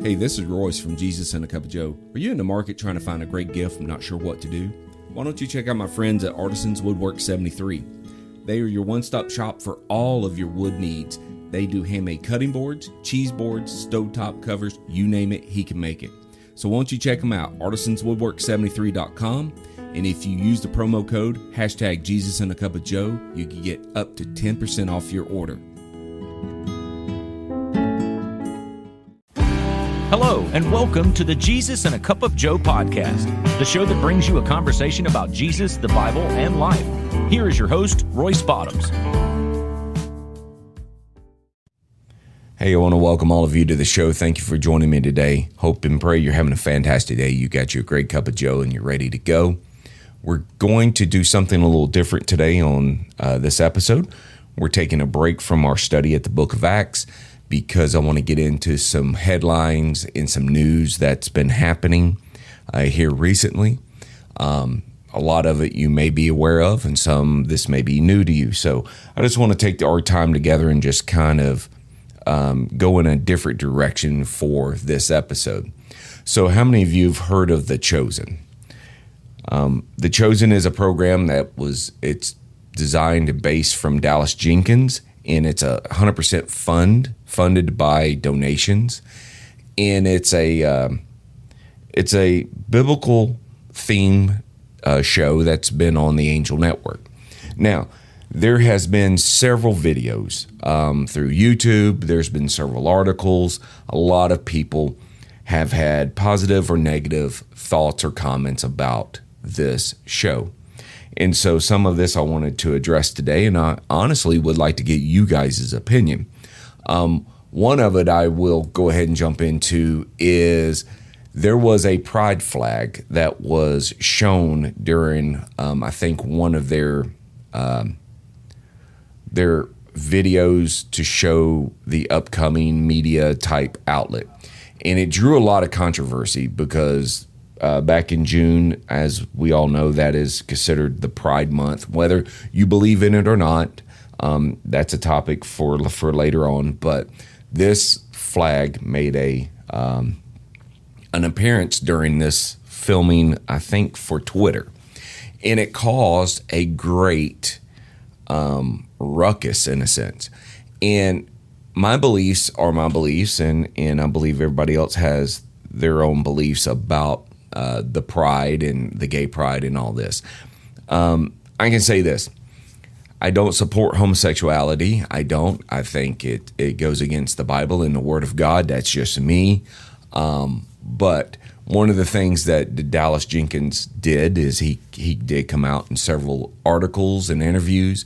Hey, this is Royce from Jesus and a Cup of Joe. Are you in the market trying to find a great gift and not sure what to do? Why don't you check out my friends at Artisans Woodwork 73. They are your one-stop shop for all of your wood needs. They do handmade cutting boards, cheese boards, stovetop covers, you name it, he can make it. So why don't you check them out, artisanswoodwork73.com. And if you use the promo code hashtag Jesus and a Cup of Joe, you can get up to 10% off your order. Hello, and welcome to the Jesus and a Cup of Joe podcast, the show that brings you a conversation about Jesus, the Bible, and life. Here is your host, Royce Bottoms. Hey, I want to welcome all of you to the show. Thank you for joining me today. Hope and pray you're having a fantastic day. You got your great cup of Joe and you're ready to go. We're going to do something a little different today on this episode. We're taking a break from our study at the book of Acts because I want to get into some headlines and some news that's been happening here recently. A lot of it you may be aware of, and some this may be new to you. So I just want to take our time together and just kind of go in a different direction for this episode. So how many of you have heard of The Chosen? The Chosen is a program it's designed and based from Dallas Jenkins, and it's 100% funded by donations, and it's a biblical theme show that's been on the Angel Network. Now, there has been several videos through YouTube. There's been several articles. A lot of people have had positive or negative thoughts or comments about this show. And so some of this I wanted to address today, and I honestly would like to get you guys' opinion. One of it I will go ahead and jump into is there was a pride flag that was shown during, I think, one of their videos to show the upcoming media type outlet. And it drew a lot of controversy because back in June, as we all know, that is considered the Pride Month. Whether you believe in it or not, that's a topic for later on. But this flag made an appearance during this filming, I think, for Twitter. And it caused a great ruckus, in a sense. And my beliefs are my beliefs, and I believe everybody else has their own beliefs about the pride and the gay pride and all this. I can say this. I don't support homosexuality. I don't. I think it goes against the Bible and the Word of God. That's just me. But one of the things that Dallas Jenkins did is he did come out in several articles and interviews,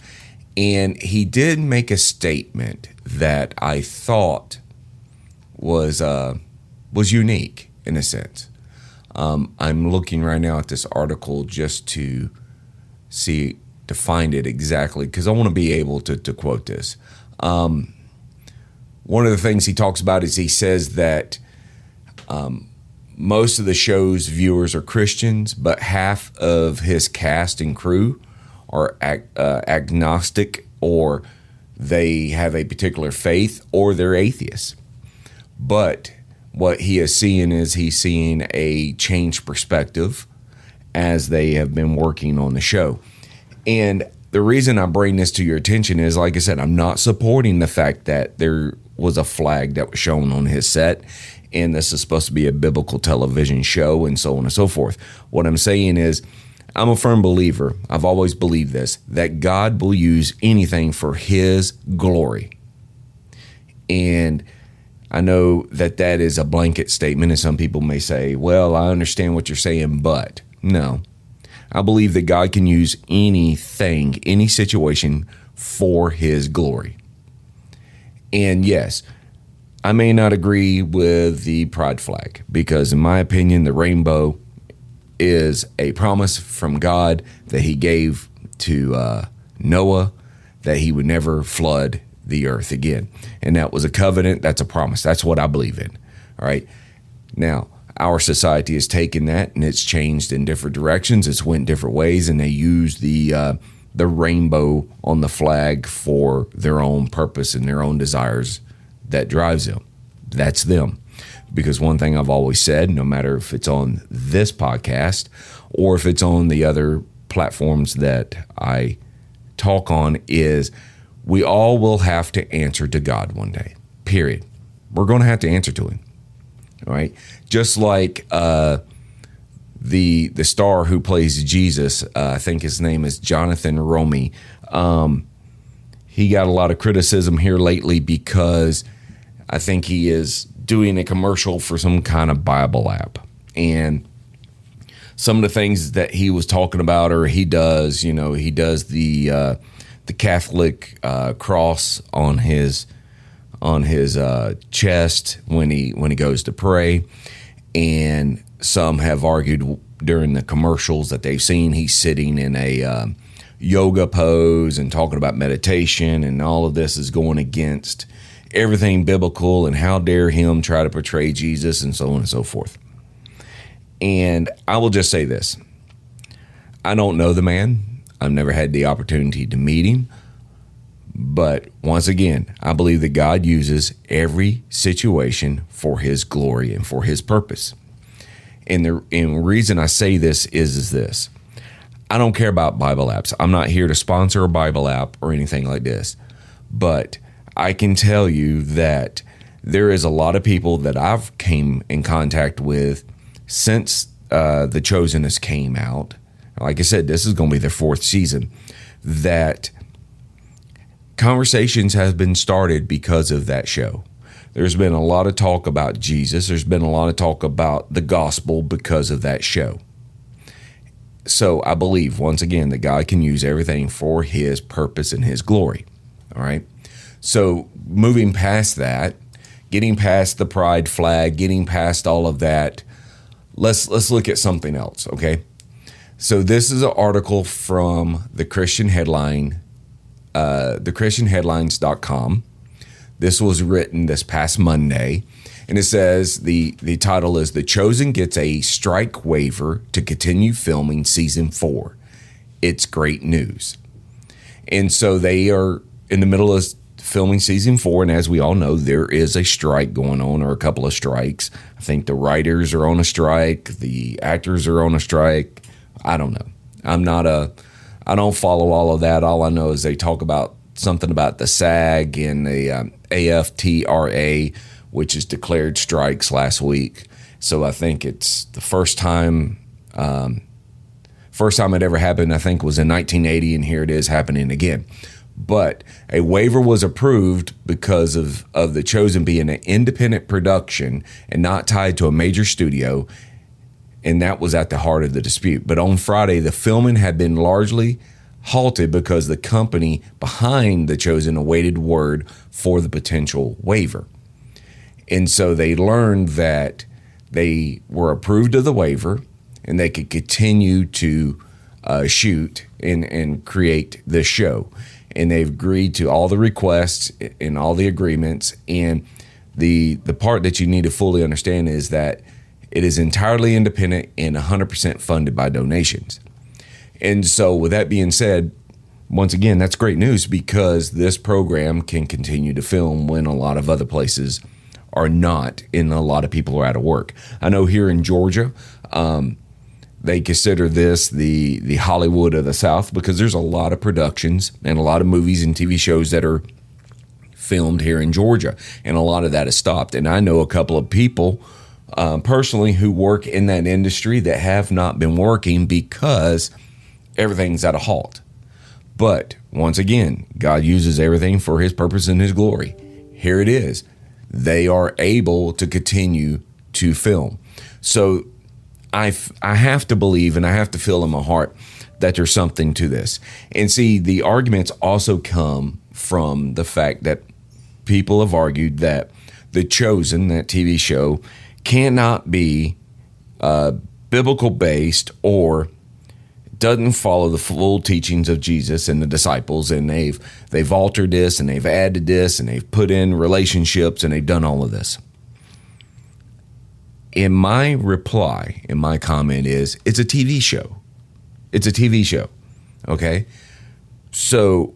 and he did make a statement that I thought was unique in a sense. I'm looking right now at this article just to find it exactly, because I want to be able to quote this. One of the things he talks about is he says that most of the show's viewers are Christians, but half of his cast and crew are agnostic, or they have a particular faith, or they're atheists. But what he is seeing is he's seeing a changed perspective as they have been working on the show. And the reason I bring this to your attention is, like I said, I'm not supporting the fact that there was a flag that was shown on his set, and this is supposed to be a biblical television show and so on and so forth. What I'm saying is, I'm a firm believer, I've always believed this, that God will use anything for his glory. And I know that is a blanket statement, and some people may say, well, I understand what you're saying, but no. I believe that God can use anything, any situation for his glory. And yes, I may not agree with the pride flag, because in my opinion, the rainbow is a promise from God that he gave to Noah, that he would never flood the earth again. And that was a covenant. That's a promise. That's what I believe in. All right. Now, our society has taken that and it's changed in different directions. It's went different ways, and they use the rainbow on the flag for their own purpose and their own desires that drives them. That's them. Because one thing I've always said, no matter if it's on this podcast or if it's on the other platforms that I talk on, is we all will have to answer to God one day, period. We're going to have to answer to him, all right? Just like the star who plays Jesus, I think his name is Jonathan Romy. He got a lot of criticism here lately because I think he is doing a commercial for some kind of Bible app. And some of the things that he was talking about, or he does, he does the Catholic cross on his chest when he goes to pray. And some have argued during the commercials that they've seen he's sitting in a yoga pose and talking about meditation, and all of this is going against everything biblical, and how dare him try to portray Jesus, and so on and so forth. And I will just say this. I don't know the man. I've never had the opportunity to meet him. But once again, I believe that God uses every situation for his glory and for his purpose. And the reason I say this is this. I don't care about Bible apps. I'm not here to sponsor a Bible app or anything like this. But I can tell you that there is a lot of people that I've came in contact with since The Chosen has came out. Like I said, this is going to be their 4th season. That conversations have been started because of that show. There's been a lot of talk about Jesus. There's been a lot of talk about the gospel because of that show. So I believe, once again, that God can use everything for his purpose and his glory. All right. So moving past that, getting past the pride flag, getting past all of that, let's look at something else, okay? So this is an article from the Christian Headline, thechristianheadlines.com. This was written this past Monday, and it says the title is "The Chosen Gets a Strike Waiver to Continue Filming Season 4. It's great news." And so they are in the middle of filming Season 4, and as we all know, there is a strike going on, or a couple of strikes. I think the writers are on a strike, the actors are on a strike. I don't know. I don't follow all of that. All I know is they talk about something about the SAG and the AFTRA, which is declared strikes last week. So I think it's the first time it ever happened, I think, was in 1980, and here it is happening again. But a waiver was approved because of The Chosen being an independent production and not tied to a major studio, and that was at the heart of the dispute. But on Friday, the filming had been largely halted because the company behind The Chosen awaited word for the potential waiver. And so they learned that they were approved of the waiver and they could continue to shoot and create this show. And they've agreed to all the requests and all the agreements. And the part that you need to fully understand is that it is entirely independent and 100% funded by donations. And so with that being said, once again, that's great news because this program can continue to film when a lot of other places are not, and a lot of people are out of work. I know here in Georgia, they consider this the Hollywood of the South because there's a lot of productions and a lot of movies and TV shows that are filmed here in Georgia, and a lot of that is stopped. And I know a couple of people personally who work in that industry that have not been working because everything's at a halt. But once again, God uses everything for his purpose and his glory. Here it is. They are able to continue to film. So I have to believe, and I have to feel in my heart that there's something to this. And see, the arguments also come from the fact that people have argued that The Chosen, that TV show, cannot be biblical based or doesn't follow the full teachings of Jesus and the disciples, and they've altered this and they've added this and they've put in relationships and they've done all of this. In my reply, in my comment is, it's a TV show. It's a TV show. Okay? So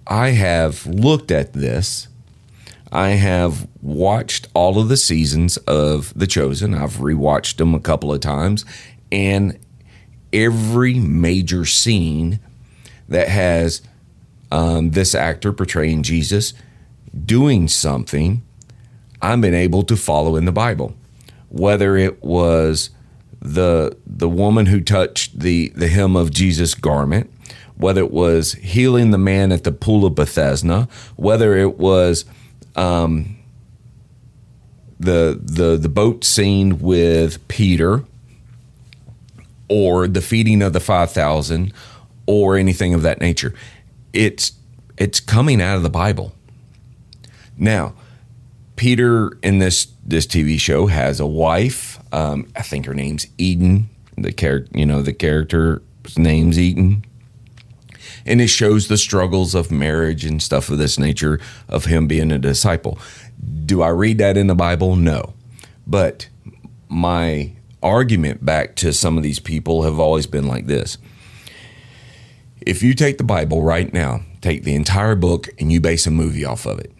I have looked at this. I have watched all of the seasons of The Chosen. I've rewatched them a couple of times, and every major scene that has this actor portraying Jesus doing something, I've been able to follow in the Bible. Whether it was the woman who touched the hem of Jesus' garment, whether it was healing the man at the pool of Bethesda, whether it was the boat scene with Peter, or the feeding of the 5,000, or anything of that nature. It's coming out of the Bible. Now, Peter in this TV show has a wife. I think her name's Eden. The character's name's Eden. And it shows the struggles of marriage and stuff of this nature of him being a disciple. Do I read that in the Bible? No. But my argument back to some of these people have always been like this. If you take the Bible right now, take the entire book, and you base a movie off of it,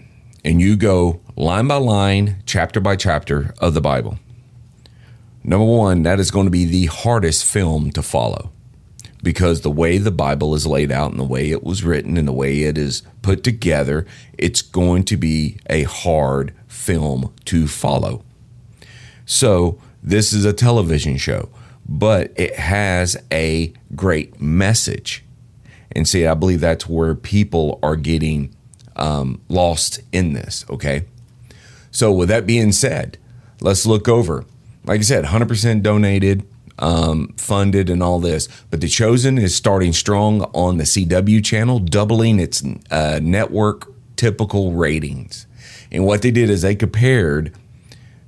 and you go line by line, chapter by chapter of the Bible, number one, that is going to be the hardest film to follow, because the way the Bible is laid out and the way it was written and the way it is put together, it's going to be a hard film to follow. So this is a television show, but it has a great message. And see, I believe that's where people are getting lost in this, okay? So with that being said, let's look over. Like I said, 100% donated, funded and all this. But The Chosen is starting strong on the CW channel, doubling its network typical ratings. And what they did is they compared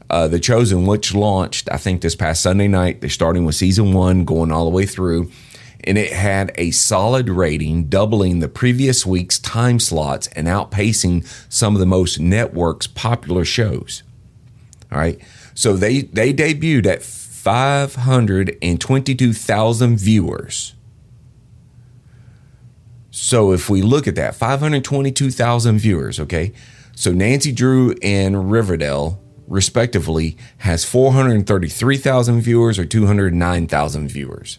The Chosen, which launched, I think, this past Sunday night. They're starting with season 1, going all the way through. And it had a solid rating, doubling the previous week's time slots and outpacing some of the most networks' popular shows. All right. So they debuted at 522,000 viewers. So if we look at that, 522,000 viewers, okay? So Nancy Drew and Riverdale, respectively, has 433,000 viewers or 209,000 viewers.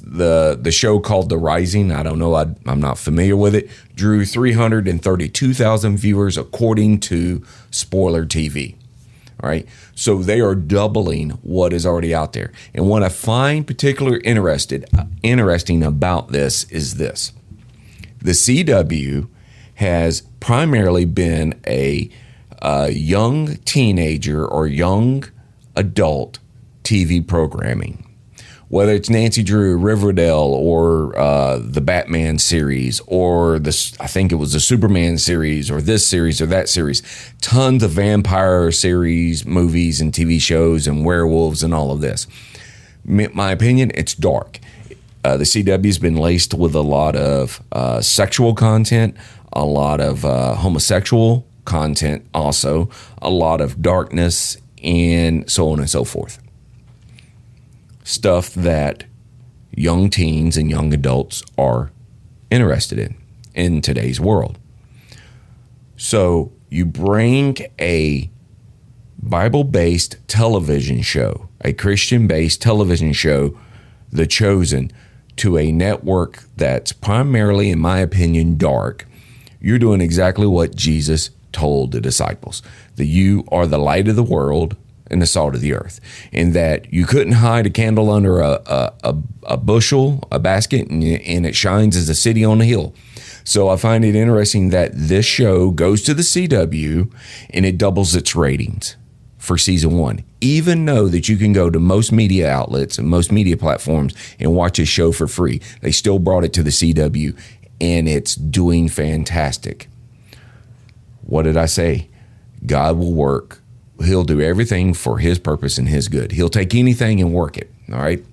The show called The Rising, I don't know, I'm not familiar with it, drew 332,000 viewers according to Spoiler TV. All right, so they are doubling what is already out there. And what I find particularly interesting about this is this. The CW has primarily been a young teenager or young adult TV programming. Whether it's Nancy Drew, Riverdale, or the Batman series, or I think it was the Superman series, or this series or that series, tons of vampire series, movies, and TV shows, and werewolves, and all of this. My opinion, it's dark. The CW has been laced with a lot of sexual content, a lot of homosexual content, also a lot of darkness, and so on and so forth. Stuff that young teens and young adults are interested in today's world. So you bring a Bible-based television show, a Christian-based television show, The Chosen, to a network that's primarily, in my opinion, dark. You're doing exactly what Jesus told the disciples, that you are the light of the world and the salt of the earth, and that you couldn't hide a candle under a bushel, a basket, and it shines as a city on a hill. So I find it interesting that this show goes to the CW and it doubles its ratings for season 1, even though that you can go to most media outlets and most media platforms and watch a show for free. They still brought it to the CW, and it's doing fantastic. What did I say? God will work. He'll do everything for his purpose and his good. He'll take anything and work it. All right.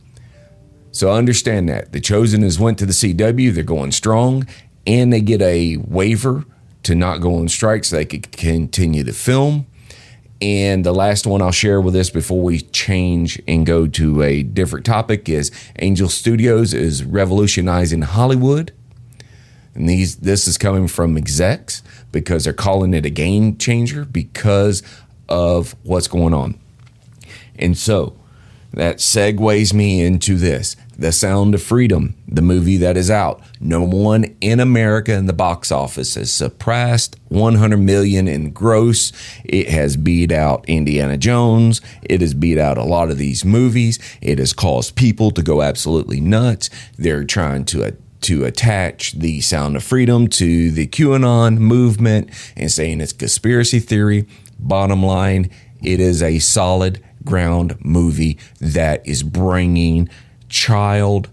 So understand that. The Chosen has went to the CW. They're going strong, and they get a waiver to not go on strike so they could continue to film. And the last one I'll share with this before we change and go to a different topic is Angel Studios is revolutionizing Hollywood. And this is coming from execs. because they're calling it a game changer because of what's going on. And so that segues me into this. The Sound of Freedom, the movie that is out, #1 in America in the box office, has surpassed 100 million in gross. It has beat out Indiana Jones. It has beat out a lot of these movies. It has caused people to go absolutely nuts. They're trying to attach the Sound of Freedom to the QAnon movement and saying it's conspiracy theory. Bottom line, it is a solid ground movie that is bringing child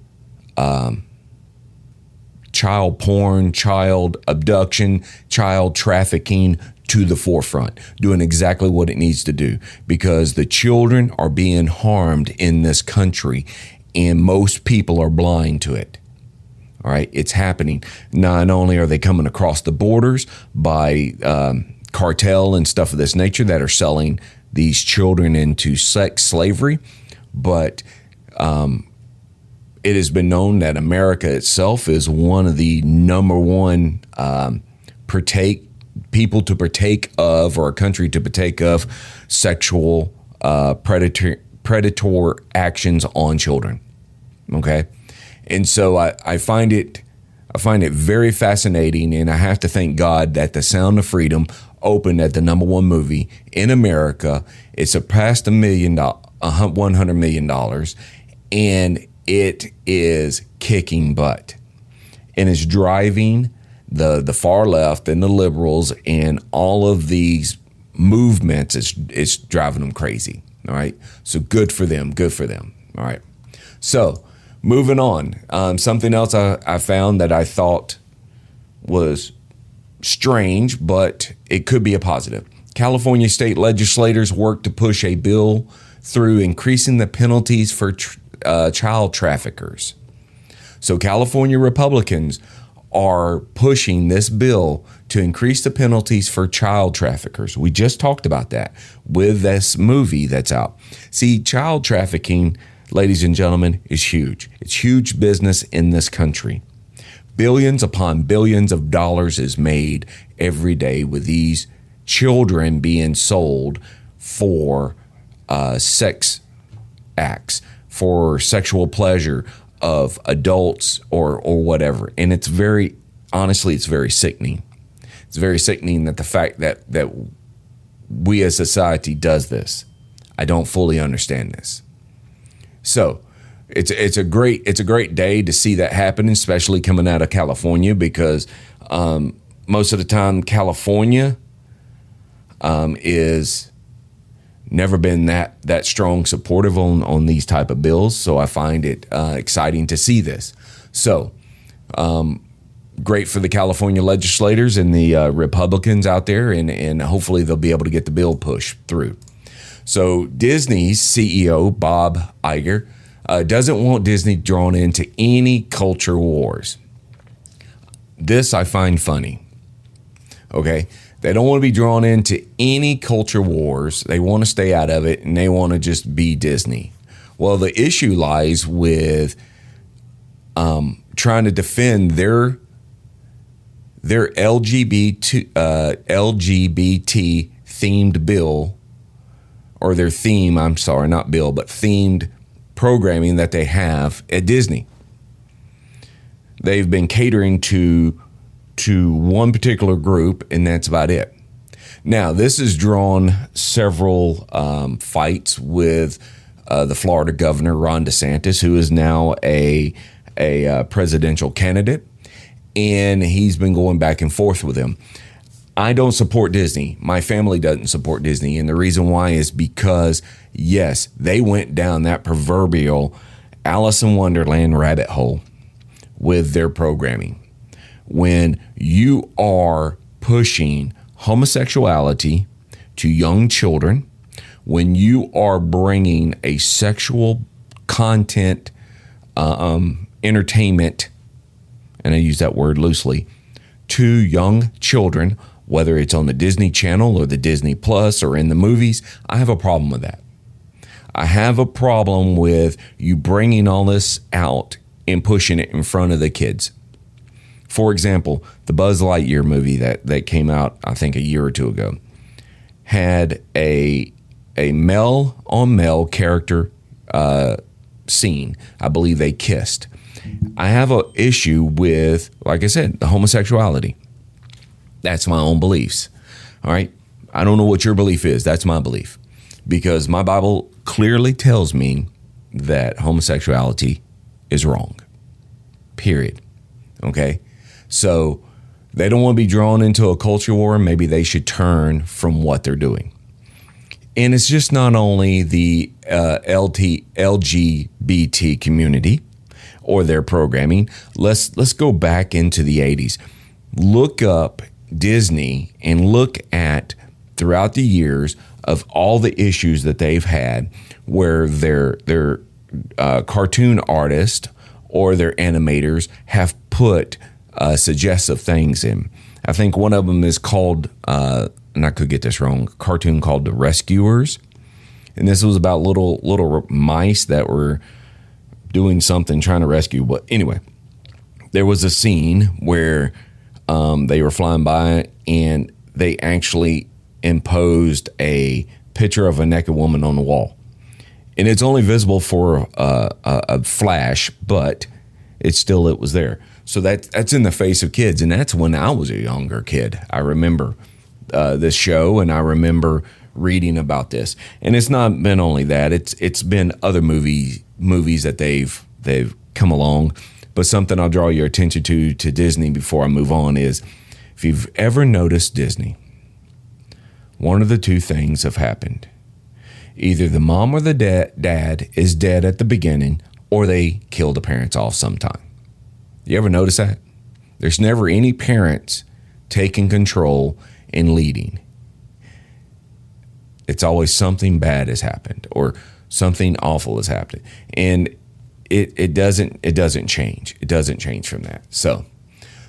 porn, child abduction, child trafficking to the forefront, doing exactly what it needs to do, because the children are being harmed in this country and most people are blind to it. All right, it's happening. Not only are they coming across the borders by cartel and stuff of this nature that are selling these children into sex slavery, but it has been known that America itself is one of the number one people to partake of, or a country to partake of, sexual predator actions on children. Okay, and so I find it very fascinating, and I have to thank God that The Sound of Freedom opened at the #1 movie in America. It surpassed $100 million, and it is kicking butt, and it's driving the far left and the liberals and all of these movements. It's driving them crazy. All right, so good for them. All right, so moving on. Something else I found that I thought was strange, but it could be a positive. California state legislators work to push a bill through increasing the penalties for child traffickers. So California Republicans are pushing this bill to increase the penalties for child traffickers. We just talked about that with this movie that's out. See, child trafficking, ladies and gentlemen, is huge. It's huge business in this country. Billions upon billions of dollars is made every day with these children being sold for sex acts, for sexual pleasure of adults or whatever. And it's very, honestly, it's very sickening. It's very sickening that the fact that we as society does this. I don't fully understand this. So it's a great day to see that happen, especially coming out of California, because most of the time California is never been that strong supportive on these type of bills. So I find it exciting to see this. So great for the California legislators and the Republicans out there, and hopefully they'll be able to get the bill pushed through. So Disney's CEO, Bob Iger, doesn't want Disney drawn into any culture wars. This I find funny. Okay? They don't want to be drawn into any culture wars. They want to stay out of it, and they want to just be Disney. Well, the issue lies with trying to defend their LGBT themed bill, or their theme, I'm sorry, not bill, but themed programming that they have at Disney. They've been catering to one particular group, and that's about it. Now, this has drawn several fights with the Florida governor, Ron DeSantis, who is now a presidential candidate, and he's been going back and forth with him. I don't support Disney. My family doesn't support Disney, and the reason why is because, yes, they went down that proverbial Alice in Wonderland rabbit hole with their programming. When you are pushing homosexuality to young children, when you are bringing a sexual content entertainment, and I use that word loosely, to young children, whether it's on the Disney Channel or the Disney Plus or in the movies, I have a problem with that. I have a problem with you bringing all this out and pushing it in front of the kids For example, the Buzz Lightyear movie that came out, I think, a year or two ago, had a male on male character scene. I believe they kissed. I have an issue with, like I said, the homosexuality. That's my own beliefs. All right. I don't know what your belief is. That's my belief, because my Bible clearly tells me that homosexuality is wrong. Period. Okay. So they don't want to be drawn into a culture war. Maybe they should turn from what they're doing. And it's just not only the LGBT community or their programming. Let's go back into the 80s. Look up Disney and look at throughout the years of all the issues that they've had where their cartoon artists or their animators have put suggestive things in. I think one of them is called, and I could get this wrong, a cartoon called The Rescuers. And this was about little mice that were doing something, trying to rescue. But anyway, there was a scene where they were flying by and they actually imposed a picture of a naked woman on the wall. And it's only visible for a flash, but it was there. So that's in the face of kids. And that's when I was a younger kid. I remember this show, and I remember reading about this. And it's not been only that. It's been other movies that they've come along. But something I'll draw your attention to Disney before I move on is, if you've ever noticed Disney, one of the two things have happened. Either the mom or the dad is dead at the beginning, or they kill the parents off sometime. You ever notice that? There's never any parents taking control and leading. It's always something bad has happened or something awful has happened. And it doesn't change. It doesn't change from that. So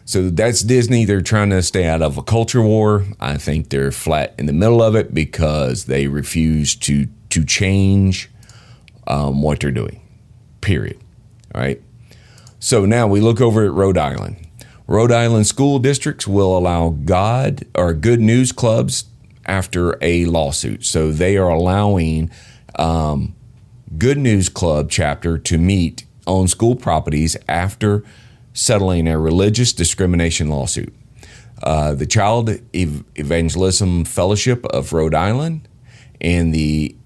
that's Disney. They're trying to stay out of a culture war. I think they're flat in the middle of it because they refuse to change what they're doing, period. All right. So now we look over at Rhode Island. Rhode Island school districts will allow good news clubs after a lawsuit. So they are allowing Good News Club chapter to meet on school properties after settling a religious discrimination lawsuit. The Child Evangelism Fellowship of Rhode Island and the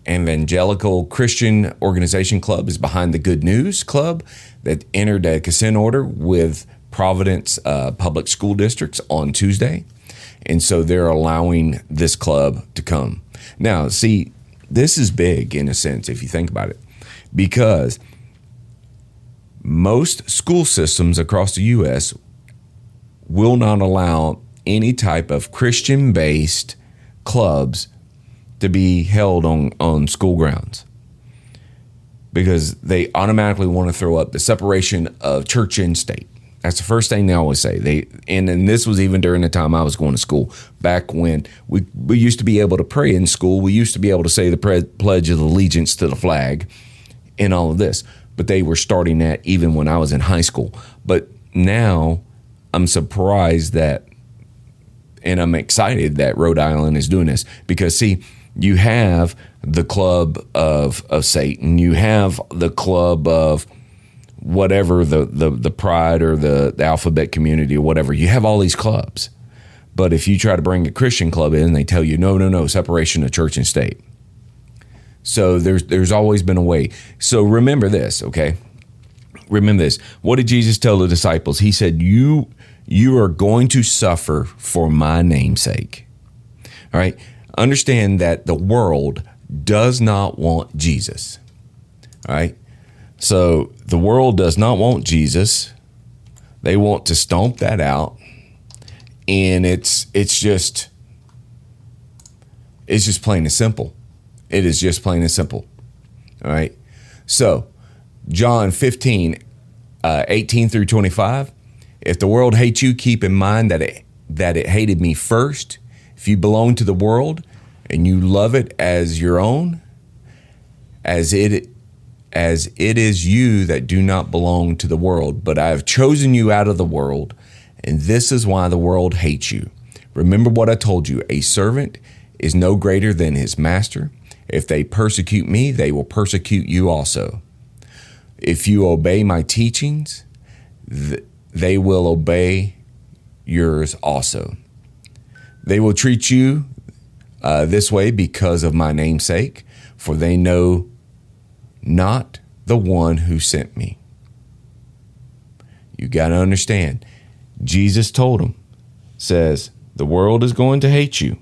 Evangelical Christian Organization Club is behind the Good News Club that entered a consent order with Providence Public School Districts on Tuesday. And so they're allowing this club to come. Now, see, this is big in a sense, if you think about it, because most school systems across the U.S. will not allow any type of Christian-based clubs to be held on school grounds, because they automatically want to throw up the separation of church and state. That's the first thing they always say. And this was even during the time I was going to school, back when we used to be able to pray in school. We used to be able to say the Pledge of Allegiance to the flag and all of this. But they were starting that even when I was in high school. But now I'm surprised that, and I'm excited that Rhode Island is doing this, because see, you have the club of Satan, you have the club of whatever, the Pride or the Alphabet Community or whatever. You have all these clubs. But if you try to bring a Christian club in, they tell you, no, separation of church and state. So there's always been a way. So remember this, okay? Remember this. What did Jesus tell the disciples? He said, you are going to suffer for my name's sake. All right? Understand that the world does not want Jesus. All right? So the world does not want Jesus. They want to stomp that out. And it's just plain and simple. It is just plain and simple. All right. So John 15, 18 through 25. If the world hates you, keep in mind that it hated me first. If you belong to the world and you love it as your own, as it as it is you that do not belong to the world, but I have chosen you out of the world, and this is why the world hates you. Remember what I told you, a servant is no greater than his master. If they persecute me, they will persecute you also. If you obey my teachings, they will obey yours also. They will treat you this way because of my name's sake, for they know not the one who sent me. You got to understand, Jesus told them, says, the world is going to hate you,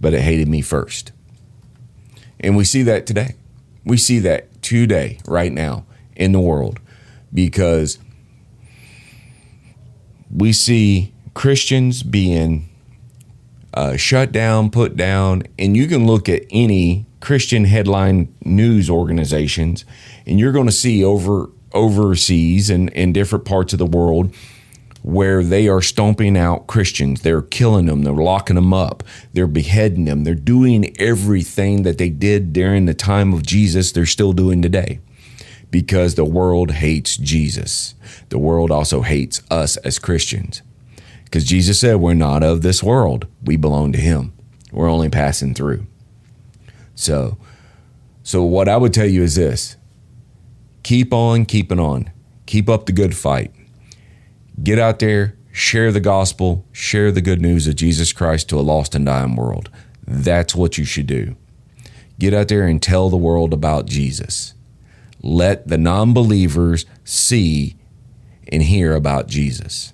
but it hated me first. And we see that today. We see that today, right now, in the world, because we see Christians being shut down, put down, and you can look at any Christian headline news organizations, and you're going to see overseas and in different parts of the world where they are stomping out Christians. They're killing them. They're locking them up. They're beheading them. They're doing everything that they did during the time of Jesus, they're still doing today, because the world hates Jesus. The world also hates us as Christians, because Jesus said we're not of this world. We belong to him. We're only passing through. So what I would tell you is this: keep on keeping on. Keep up the good fight. Get out there, share the gospel, share the good news of Jesus Christ to a lost and dying world. That's what you should do. Get out there and tell the world about Jesus. Let the non-believers see and hear about Jesus.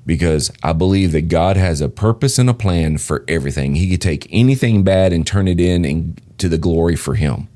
Because I believe that God has a purpose and a plan for everything. He could take anything bad and turn it into the glory for him.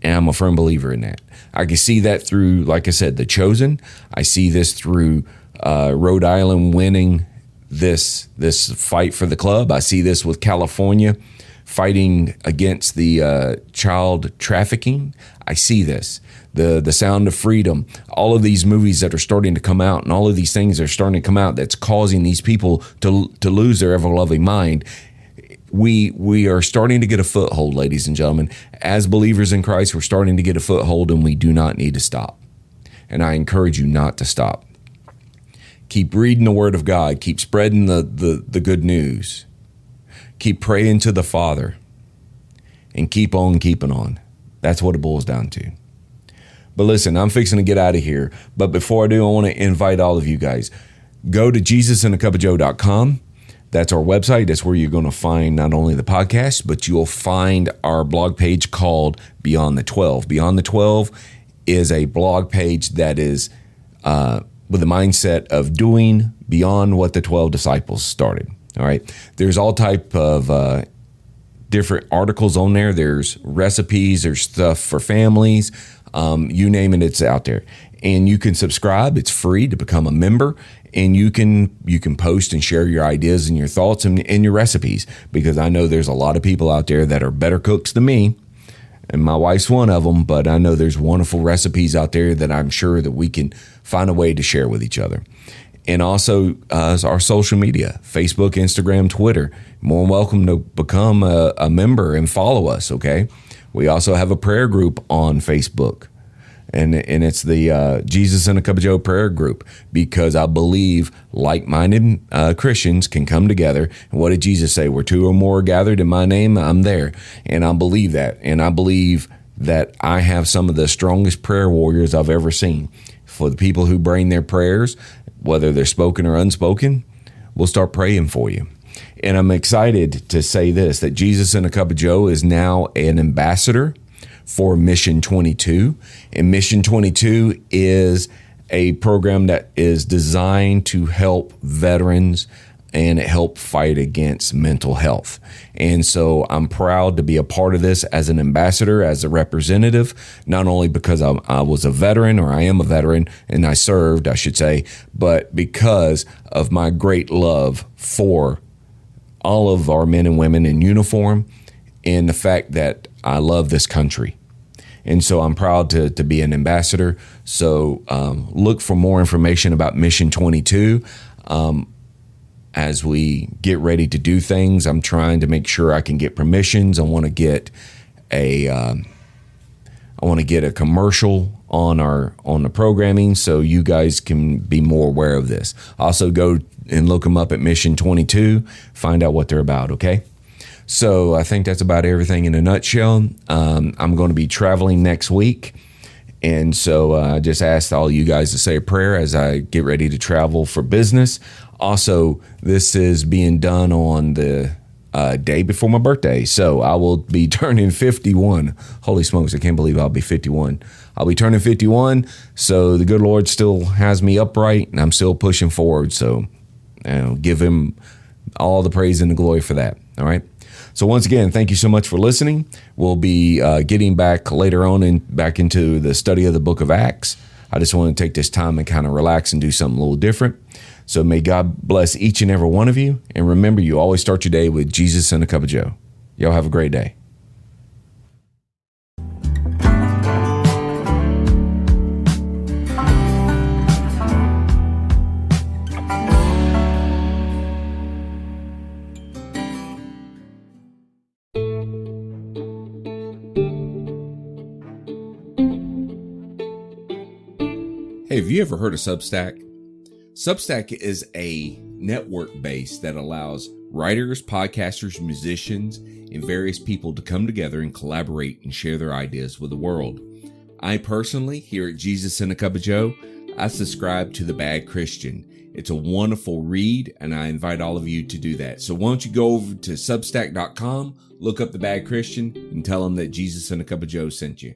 And I'm a firm believer in that. I can see that through, like I said, The Chosen. I see this through Rhode Island winning this fight for the club. I see this with California fighting against the child trafficking. I see this. The Sound of Freedom, all of these movies that are starting to come out, and all of these things that are starting to come out that's causing these people to lose their ever-loving mind. We are starting to get a foothold, ladies and gentlemen. As believers in Christ, we're starting to get a foothold, and we do not need to stop. And I encourage you not to stop. Keep reading the Word of God. Keep spreading the good news. Keep praying to the Father. And keep on keeping on. That's what it boils down to. But listen, I'm fixing to get out of here. But before I do, I want to invite all of you guys. Go to JesusandACupOfJoe.com. That's our website. That's where you're going to find not only the podcast, but you'll find our blog page called Beyond the 12. Beyond the 12 is a blog page that is with the mindset of doing beyond what the 12 disciples started. All right. There's all type of different articles on there. There's recipes. There's stuff for families. You name it, it's out there. And you can subscribe. It's free to become a member. And you can post and share your ideas and your thoughts and your recipes, because I know there's a lot of people out there that are better cooks than me, and my wife's one of them, but I know there's wonderful recipes out there that I'm sure that we can find a way to share with each other. And also our social media, Facebook, Instagram, Twitter. More than welcome to become a member and follow us, okay? We also have a prayer group on Facebook. And it's the Jesus and a Cup of Joe prayer group, because I believe like-minded Christians can come together. And what did Jesus say? Where two or more are gathered in my name, I'm there. And I believe that. And I believe that I have some of the strongest prayer warriors I've ever seen. For the people who bring their prayers, whether they're spoken or unspoken, we'll start praying for you. And I'm excited to say this, that Jesus and a Cup of Joe is now an ambassador for Mission 22. And Mission 22 is a program that is designed to help veterans and help fight against mental health. And so I'm proud to be a part of this as an ambassador, as a representative, not only because I was a veteran, or I am a veteran, and I served, I should say, but because of my great love for all of our men and women in uniform, and the fact that I love this country. And so I'm proud to be an ambassador. So look for more information about Mission 22. As we get ready to do things, I'm trying to make sure I can get permissions. I want to get a commercial on the programming so you guys can be more aware of this. Also, go and look them up at Mission 22, find out what they're about, okay? So I think that's about everything in a nutshell. I'm going to be traveling next week, and so I just asked all you guys to say a prayer as I get ready to travel for business. Also, this is being done on the day before my birthday, so I will be turning 51. Holy smokes, I can't believe I'll be 51. I'll be turning 51, so the good Lord still has me upright, and I'm still pushing forward, so give him all the praise and the glory for that, all right? So once again, thank you so much for listening. We'll be getting back later on back into the study of the book of Acts. I just want to take this time and kind of relax and do something a little different. So may God bless each and every one of you. And remember, you always start your day with Jesus and a Cup of Joe. Y'all have a great day. Hey, have you ever heard of Substack? Substack is a network base that allows writers, podcasters, musicians, and various people to come together and collaborate and share their ideas with the world. I personally, here at Jesus and a Cup of Joe, I subscribe to The Bad Christian. It's a wonderful read, and I invite all of you to do that. So why don't you go over to Substack.com, look up The Bad Christian, and tell them that Jesus and a Cup of Joe sent you.